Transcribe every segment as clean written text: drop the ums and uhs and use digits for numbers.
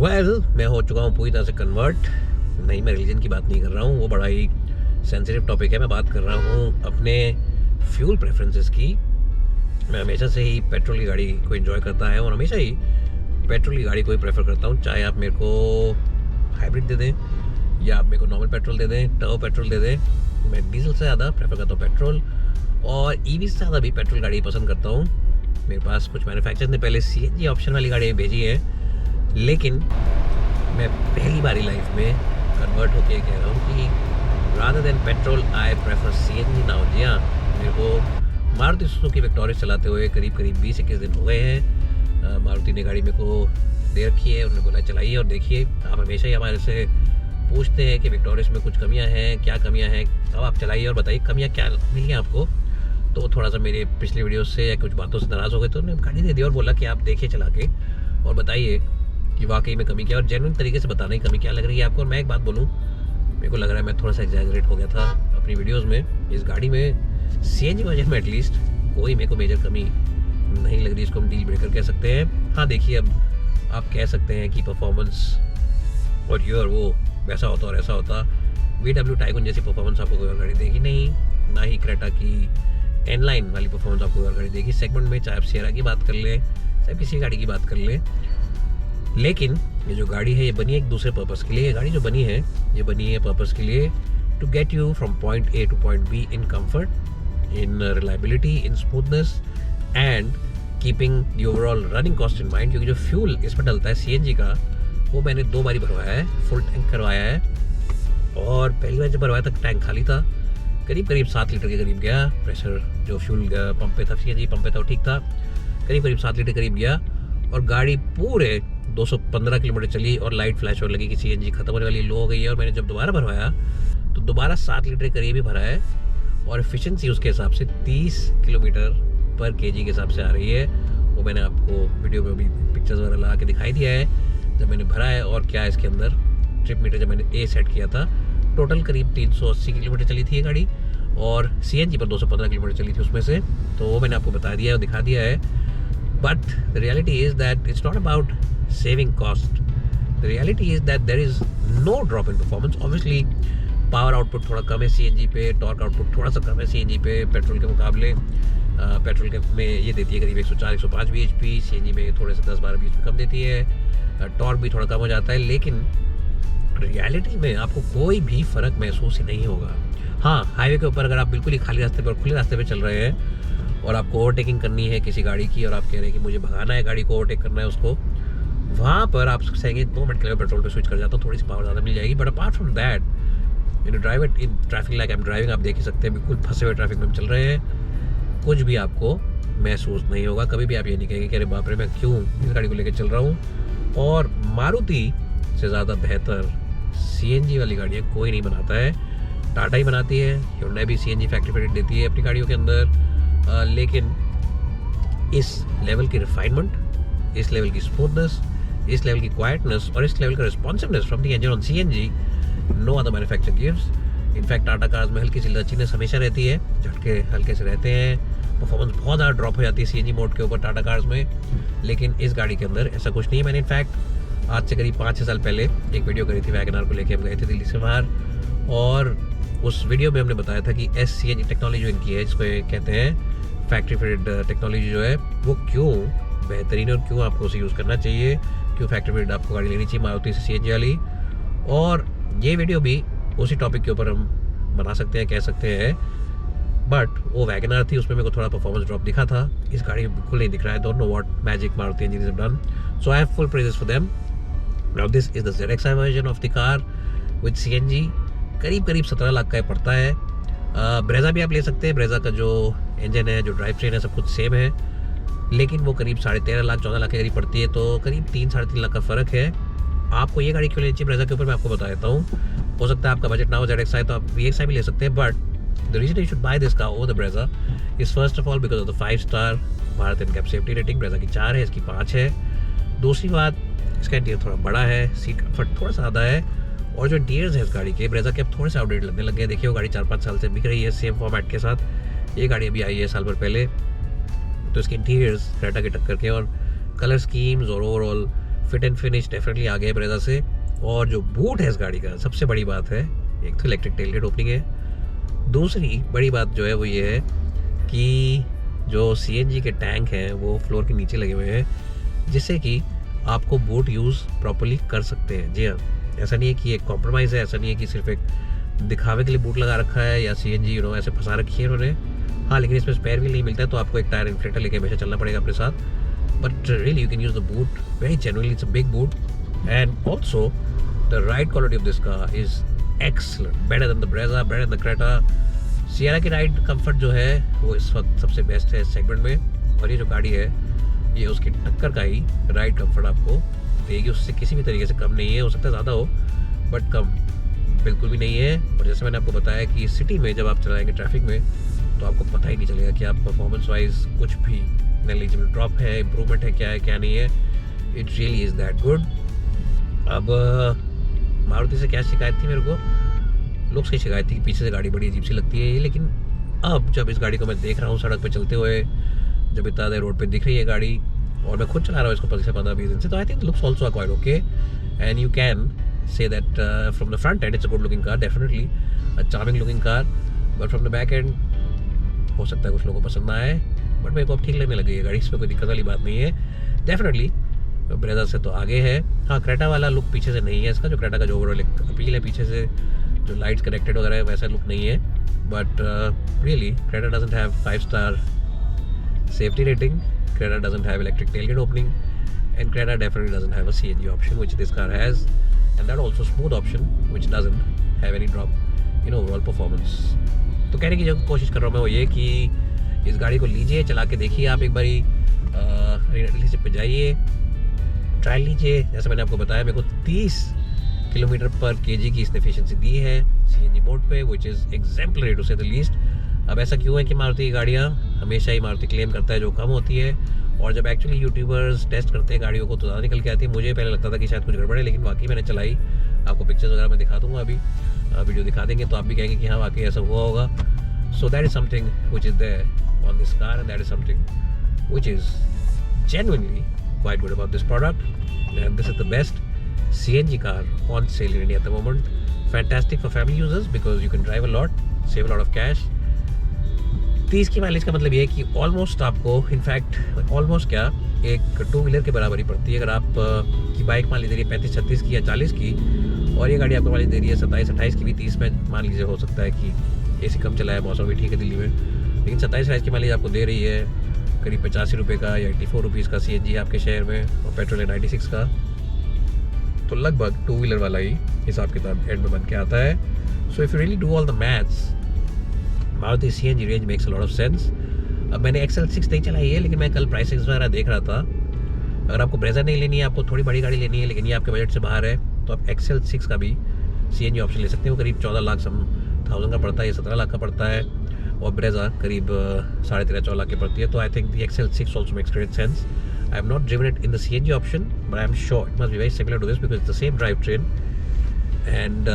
मैं हो चुका हूँ पूरी तरह से कन्वर्ट। नहीं, मैं रिलीजन की बात नहीं कर रहा हूँ, वो बड़ा ही सेंसिटिव टॉपिक है। मैं बात कर रहा हूँ अपने फ्यूल प्रेफरेंसेस की। मैं हमेशा से ही पेट्रोल की गाड़ी को एंजॉय करता है और हमेशा ही पेट्रोल की गाड़ी को ही प्रेफर करता हूँ। चाहे आप मेरे को हाइब्रिड दे दें या आप मेरे को नॉर्मल पेट्रोल दे दें, टर्बो पेट्रोल दे दें, मैं डीजल से ज़्यादा प्रेफर करता हूँ पेट्रोल, और ईवी से ज़्यादा भी पेट्रोल गाड़ी पसंद करता हूँ। मेरे पास कुछ मैन्युफैक्चरर ने पहले सीएनजी ऑप्शन वाली गाड़ी भेजी है, लेकिन मैं पहली बारी लाइफ में कन्वर्ट होके कह रहा हूँ कि rather than petrol I prefer CNG now. जी हाँ, मेरे को मारुति सुजुकी विक्टोरिया चलाते हुए करीब 20-21 दिन हो गए हैं। मारुति ने गाड़ी मेरे को दे रखी है, उन्होंने बोला चलाइए और देखिए। आप हमेशा ही हमारे से पूछते हैं कि विक्टोरिया में कुछ कमियां हैं, क्या कमियां हैं, अब आप चलाइए और बताइए कमियां क्या मिली हैं आपको। तो थोड़ा सा मेरे पिछले वीडियो से या कुछ बातों से नाराज़ हो गए, तो उन्होंने गाड़ी दे दी और बोला कि आप देखिए चला के और बताइए कि वाकई में कमी क्या, और जेन्युइन तरीके से बताना ही कमी क्या लग रही है आपको। और मैं एक बात बोलूँ, मेरे को लग रहा है मैं थोड़ा सा एग्जैजरेट हो गया था अपनी वीडियोज़ में। इस गाड़ी में सीएनजी वर्जन में एटलीस्ट कोई मेरे को मेजर कमी नहीं लग रही, इसको हम डील ब्रेकर कह सकते हैं। हाँ देखिए, अब आप कह सकते हैं कि परफॉर्मेंस और योर वो वैसा होता और ऐसा होता। VW टाइगन जैसी परफॉर्मेंस आपको कोई और गाड़ी देगी नहीं, ना ही क्रेटा की एनलाइन वाली परफॉर्मेंस आपको कोई और गाड़ी देगी सेगमेंट में। चाहे आप सियरा की बात कर लें, चाहे किसी गाड़ी की बात कर लें, लेकिन ये जो गाड़ी है ये बनी है एक दूसरे पर्पस के लिए। ये गाड़ी जो बनी है ये बनी है पर्पस के लिए, to get you from point A to point B in comfort, in reliability, in smoothness and keeping the overall running cost in mind. क्योंकि जो फ्यूल इसमें डलता है सीएनजी का, वो मैंने 2 बारी भरवाया है, फुल टैंक करवाया है। और पहली बार जब भरवाया था टैंक खाली था, करीब 7 लीटर के करीब गया। प्रेशर जो फ्यूल पंप पे था, सीएनजी पंप पे था, वो ठीक था, करीब 7 लीटर करीब गया। और गाड़ी पूरे 215 किलोमीटर चली और लाइट फ्लैश होने लगी कि सीएनजी खत्म होने वाली, लो हो गई है। और मैंने जब दोबारा भरवाया तो दोबारा 7 लीटर करीब ही भरा है, और एफिशिएंसी उसके हिसाब से 30 किलोमीटर पर केजी के हिसाब से आ रही है। वो मैंने आपको वीडियो में भी पिक्चर्स वगैरह लगा के दिखाई दिया है जब मैंने भरा है। और क्या इसके अंदर ट्रिप मीटर जब मैंने ए सेट किया था, टोटल करीब 380 किलोमीटर चली थी ये गाड़ी, और सीएनजी पर 215 किलोमीटर चली थी उसमें से। तो वो मैंने आपको बता दिया है और दिखा दिया है। But the reality is that it's not about saving cost, the reality is that there is no drop in performance. Obviously power output थोड़ा कम है सीएनजी पे, टॉर्क आउटपुट थोड़ा सा कम है सीएनजी पे पेट्रोल के मुकाबले। पेट्रोल के में ये देती है करीब 104-105 bhp, सीएनजी में थोड़े से 10-12 bhp कम देती है, टॉर्क भी थोड़ा कम हो जाता है। लेकिन रियलिटी में आपको कोई भी फ़र्क महसूस ही नहीं होगा। हाँ, हाईवे के ऊपर अगर आप बिल्कुल ही खाली रास्ते पर, खुले रास्ते पे चल रहे हैं और आपको ओवरटेकिंग करनी है किसी गाड़ी की, और आप कह रहे हैं कि मुझे भगाना है गाड़ी को, ओवरटेक करना है उसको, वहाँ पर आप कहेंगे 2 मिनट के लिए पेट्रोल पे स्विच कर जाता हूँ, थोड़ी सी पावर ज़्यादा मिल जाएगी। But apart from that, you drive it in traffic like I am driving. आप देख ही सकते हैं बिल्कुल फंसे हुए ट्रैफिक में चल रहे हैं, कुछ भी आपको महसूस नहीं होगा। कभी भी आप ये नहीं कहेंगे कि अरे बाप रे मैं क्यों इस गाड़ी को लेकर चल रहा हूँ। और मारुति से ज़्यादा बेहतर सीएनजी वाली गाड़ियाँ कोई नहीं बनाता है। टाटा ही बनाती है, hyundai भी सीएनजी फैक्ट्री फिटेड देती है अपनी गाड़ियों के अंदर। लेकिन इस लेवल की रिफाइनमेंट, इस लेवल की स्मूथनेस, इस लेवल की क्वाइटनेस और इस लेवल का responsiveness from the engine on CNG no other manufacturer gives. In fact Tata cars में हल्की सी लचीनेस हमेशा रहती है, झटके हल्के से रहते हैं, परफॉर्मेंस बहुत ज़्यादा ड्रॉप हो जाती है सीएनजी मोड के ऊपर टाटा कार्स में। लेकिन इस गाड़ी के अंदर ऐसा कुछ नहीं है। मैंने इनफैक्ट आज से करीब 5-6 साल पहले एक वीडियो करी थी, वैगनआर को लेके हम गए थे दिल्ली से बाहर, और उस वीडियो में हमने बताया था कि SCNG टेक्नोलॉजी जो इनकी है, जिसको कहते हैं फैक्ट्री फिटेड टेक्नोलॉजी जो है, वो क्यों बेहतरीन है और क्यों आपको उसे यूज़ करना चाहिए, क्यों फैक्ट्री फिटेड आपको गाड़ी लेनी चाहिए मारुति से सीएनजी वाली। और ये वीडियो भी उसी टॉपिक के ऊपर हम बना सकते हैं, कह सकते हैं। बट वो वैगनआर थी, उसमें मेरे को थोड़ा परफॉर्मेंस ड्रॉप दिखा था, इस गाड़ी में बिल्कुल नहीं दिख रहा है। Don't know what magic Maruti engineers have done, so I have full praises for them. Now this is the ZXi version of the car with CNG, करीब 17 लाख का पड़ता है। ब्रेजा भी आप ले सकते हैं, ब्रेजा का जो इंजन है, जो ड्राइव ट्रेन है, सब कुछ सेम है, लेकिन वो करीब 13.5 लाख 14 लाख के करीब पड़ती है, तो करीब 3-3.5 लाख का फ़र्क है। आपको ये गाड़ी क्यों लेनी चाहिए ब्रेजा के ऊपर मैं आपको बता देता हूँ। हो सकता है आपका बजट ना हो ZXi, तो आप VXi भी ले सकते हैं, but the reason you should buy this car over the Brezza is first of all because of the 5-star Bharat NCAP safety rating. Brezza की 4 है, इसकी 5 है। दूसरी बात, इसका इंटीरियर थोड़ा बड़ा है, सीट कम्फर्ट थोड़ा सा ज़्यादा है, और जो इंटीरियर्स है इस गाड़ी के, ब्रेजा के अब थोड़े से आउटडेट लगने लगे हैं। देखिए वो गाड़ी 4-5 साल से बिक रही है सेम फॉर्मेट के साथ, ये गाड़ी अभी आई है साल भर पहले, तो इसके इंटीरियर्स क्रेटा के टक्कर के, और कलर स्कीम्स और overall fit and finish definitely आगे है ब्रेजा से। और जो बूट है इस गाड़ी का, सबसे बड़ी बात है, एक तो इलेक्ट्रिक टेलगेट ओपनिंग है, दूसरी बड़ी बात जो है वो ये है कि जो CNG के टैंक हैं वो फ्लोर के नीचे लगे हुए हैं, जिससे कि आपको बूट यूज़ प्रॉपर्ली कर सकते हैं। जी हाँ, ऐसा नहीं है कि एक कॉम्प्रोमाइज़ है, ऐसा नहीं है कि सिर्फ एक दिखावे के लिए बूट लगा रखा है या CNG ऐसे फंसा रखी है उन्होंने। हाँ, लेकिन इसमें स्पेयर व्हील नहीं मिलता है, तो आपको एक टायर इन्फ्लेटर लेके हमेशा चलना पड़ेगा अपने साथ। But really you can use the boot very genuinely, it's a big boot and also the ride quality of this car is excellent, better than the Brezza, better than the Creta. Sierra की ride comfort जो है वो इस वक्त सबसे best है इस segment में, और ये जो गाड़ी है ये उसकी टक्कर का ही राइड कंफर्ट आपको देगी, उससे किसी भी तरीके से कम नहीं है। हो सकता है ज़्यादा हो बट कम बिल्कुल भी नहीं है। और जैसे मैंने आपको बताया कि सिटी में जब आप चलाएंगे ट्रैफिक में तो आपको पता ही नहीं चलेगा कि आप परफॉर्मेंस वाइज कुछ भी नेग्लिजिबल ड्रॉप है, इम्प्रूवमेंट है, क्या है क्या नहीं है। It really is that good. अब मारुति से क्या शिकायत थी मेरे को, लुक्स की शिकायत थी कि पीछे से गाड़ी बड़ी अजीब सी लगती है, लेकिन अब जब इस गाड़ी को मैं देख रहा हूँ सड़क पे चलते हुए, जब इतना देर रोड पे दिख रही है गाड़ी और मैं खुद चला रहा हूँ इसको 15-20 दिन से, तो I think looks also quite okay and you can say that from the front end it's a good looking car, definitely a charming looking car, but from the back end हो सकता है कुछ लोगों को पसंद ना आए, बट मेरे को अब ठीक लगने लगी है गाड़ी, इसमें कोई दिक्कत वाली बात नहीं है। डेफिनेटली ब्रेजा से तो आगे है। हाँ, क्रेटा वाला लुक पीछे से नहीं है इसका, जो क्रेटा का जो ओवरऑल अपील है पीछे से जो लाइट्स कनेक्टेड वगैरह है वैसा लुक नहीं है। But really Creta doesn't have 5 star safety rating, Creta doesn't have electric tailgate opening, and Creta definitely doesn't have a CNG option, which this car has, and that also smooth option which doesn't have any drop in overall performance। तो कहने की जो कोशिश कर रहा हूँ मैं वो ये कि इस गाड़ी को लीजिए, चला के देखिए आप एक बारी, डीलरशिप पे जाइए, ट्रायल लीजिए। जैसे मैंने आपको बताया मेरे को 30 किलोमीटर पर kg की इसने एफिशिएंसी दी है CNG मोड पे, which is exemplary to say the least। अब ऐसा क्यों है कि मारुति की गाड़ियाँ हमेशा ही मारुति क्लेम करता है जो कम होती है, और जब एक्चुअली यूट्यूबर्स टेस्ट करते हैं गाड़ियों को तो ज़्यादा निकल के आती है। मुझे पहले लगता था कि शायद कुछ गड़बड़ है, लेकिन वाकई मैंने चलाई, आपको पिक्चर्स वगैरह मैं दिखा दूंगा, अभी वीडियो दिखा देंगे तो आप भी कहेंगे कि हाँ वाकई ऐसा हुआ होगा। So that is something which is there on this car and that is something which is genuinely quite good about this product, and this is the best CNG car on sale in India at the moment. Fantastic for family users because you can drive a lot, save a lot of cash। 30 की mileage का मतलब ये है कि almost आपको, in fact almost क्या, एक 2 wheeler के बराबर ही पड़ती है। अगर आप की बाइक मान लीजिए 35-36 की या 40 की, और ये गाड़ी आपको माइलेज दे रही है 27-28 की भी, 30 में मान लीजिए हो सकता है कि AC कम चला है, मौसम भी ठीक है दिल्ली में, लेकिन 27-28 की माइलेज आपको दे रही है। करीब 85 रुपये का या 84 रुपीज़ का CNG आपके शहर में, और पेट्रोल है 96 का, तो लगभग 2 व्हीलर वाला ही हिसाब किताब एंड में बन के आता है। So if you really do all the maths, Maruti CNG range makes a lot of sense. अब मैंने XL6 नहीं चलाई है, लेकिन मैं कल प्राइसिंग वगैरह देख रहा था। अगर आपको ब्रेजा नहीं लेनी है, आपको थोड़ी बड़ी गाड़ी लेनी है, लेकिन ये आपके बजट से बाहर है, तो आप XL6 का भी CNG ऑप्शन ले सकते हो। करीब 14 लाख थाउजेंड का पड़ता है, ये 17 लाख का पड़ता है, और ब्रेजा करीब 13.5-14 लाख की पड़ती है। तो I think the XL6 also makes great sense. I have not driven it in the CNG option, but I am sure it must be very similar to this because it's the same drive train and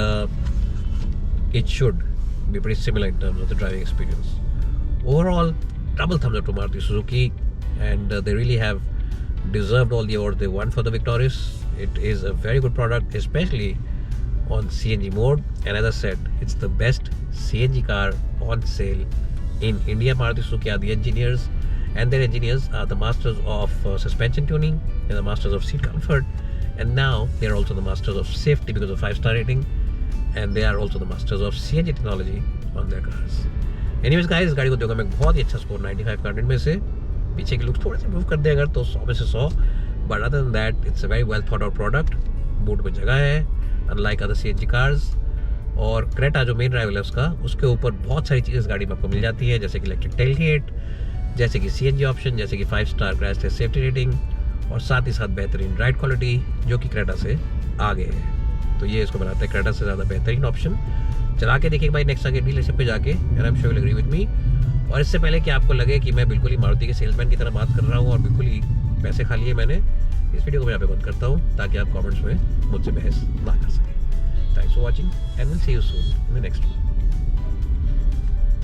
it should be pretty similar in terms of the driving experience. Overall, double thumbs up to Maruti Suzuki, and they really have deserved all the awards they won for the Victoris. It is a very good product, especially on CNG mode, and as I said, it's the best CNG car on sale in India. Maruti Suzuki are the engineers, and their engineers are the masters of suspension tuning and the masters of seat comfort, and now they are also the masters of safety because of 5-star rating, and they are also the masters of CNG technology on their cars. Anyways guys, इस गाड़ी को दूंगा मैं बहुत ही अच्छा score 95 का 100 में से। पीछे के लुक्स थोड़े से इम्प्रूव कर दे अगर तो 100 में से 100, but other than that it's a very well thought out product. Boot में जगह है अनलाइक अदर CNG कार्स, और क्रेटा जो मेन ड्राइवर है उसका, उसके ऊपर बहुत सारी चीज़ें इस गाड़ी में आपको मिल जाती है, जैसे कि इलेक्ट्रिक टेलगेट, जैसे कि CNG ऑप्शन, जैसे कि five-star crash test safety rating, और साथ ही साथ बेहतरीन राइड क्वालिटी जो कि क्रेटा से आगे है। तो ये इसको बनाता है क्रेटा से ज़्यादा बेहतरीन ऑप्शन। चला के देखिए भाई नेक्स्ट आगे डीलरशिप पे जाके, and I am sure you will agree with me. और इससे पहले कि आपको लगे कि मैं बिल्कुल ही मारुति के सेल्समैन की तरह बात कर रहा हूँ और बिल्कुल ही पैसे खा लिए मैंने, इस वीडियो को मैं यहाँ पे बंद करता हूँ ताकि आप कमेंट्स में मुझसे बहस ना कर सकें। Thanks for watching and will see you soon in the next video.